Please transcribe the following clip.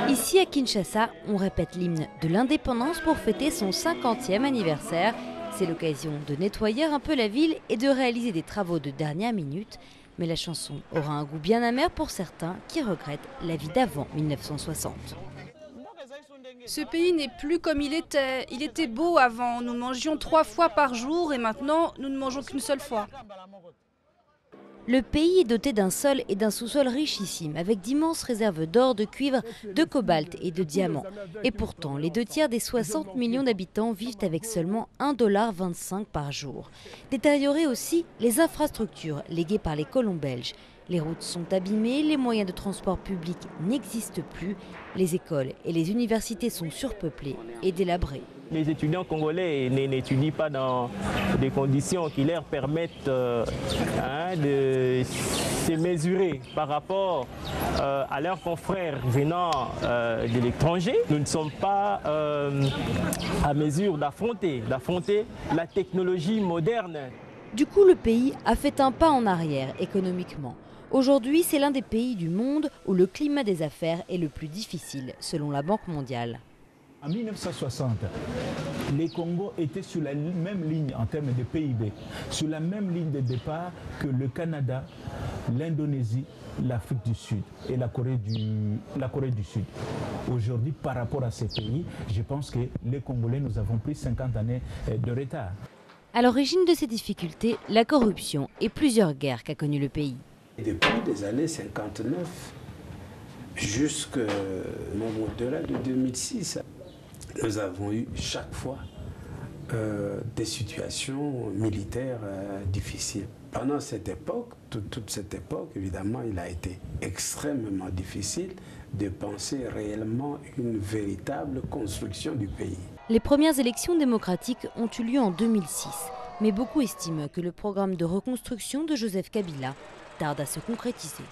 Ici à Kinshasa, on répète l'hymne de l'indépendance pour fêter son 50e anniversaire. C'est l'occasion de nettoyer un peu la ville et de réaliser des travaux de dernière minute. Mais la chanson aura un goût bien amer pour certains qui regrettent la vie d'avant 1960. Ce pays n'est plus comme il était. Il était beau avant. Nous mangions 3 fois par jour et maintenant, nous ne mangeons qu'une seule fois. Le pays est doté d'un sol et d'un sous-sol richissimes, avec d'immenses réserves d'or, de cuivre, de cobalt et de diamants. Et pourtant, les 2 tiers des 60 millions d'habitants vivent avec seulement 1,25 $ par jour. Détériorées aussi, les infrastructures léguées par les colons belges. Les routes sont abîmées, les moyens de transport public n'existent plus, les écoles et les universités sont surpeuplées et délabrées. Les étudiants congolais n'étudient pas dans des conditions qui leur permettent de se mesurer par rapport à leurs confrères venant de l'étranger. Nous ne sommes pas à mesure d'affronter la technologie moderne. Du coup, le pays a fait un pas en arrière économiquement. Aujourd'hui, c'est l'un des pays du monde où le climat des affaires est le plus difficile, selon la Banque mondiale. En 1960, les Congos étaient sur la même ligne en termes de PIB, sur la même ligne de départ que le Canada, l'Indonésie, l'Afrique du Sud et la Corée du Sud. Aujourd'hui, par rapport à ces pays, je pense que les Congolais, nous avons pris 50 années de retard. À l'origine de ces difficultés, la corruption et plusieurs guerres qu'a connues le pays. Depuis les années 59 jusqu'au au-delà de 2006, nous avons eu chaque fois des situations militaires difficiles. Pendant cette époque, toute cette époque, évidemment, il a été extrêmement difficile de penser réellement une véritable construction du pays. Les premières élections démocratiques ont eu lieu en 2006, mais beaucoup estiment que le programme de reconstruction de Joseph Kabila tarde à se concrétiser.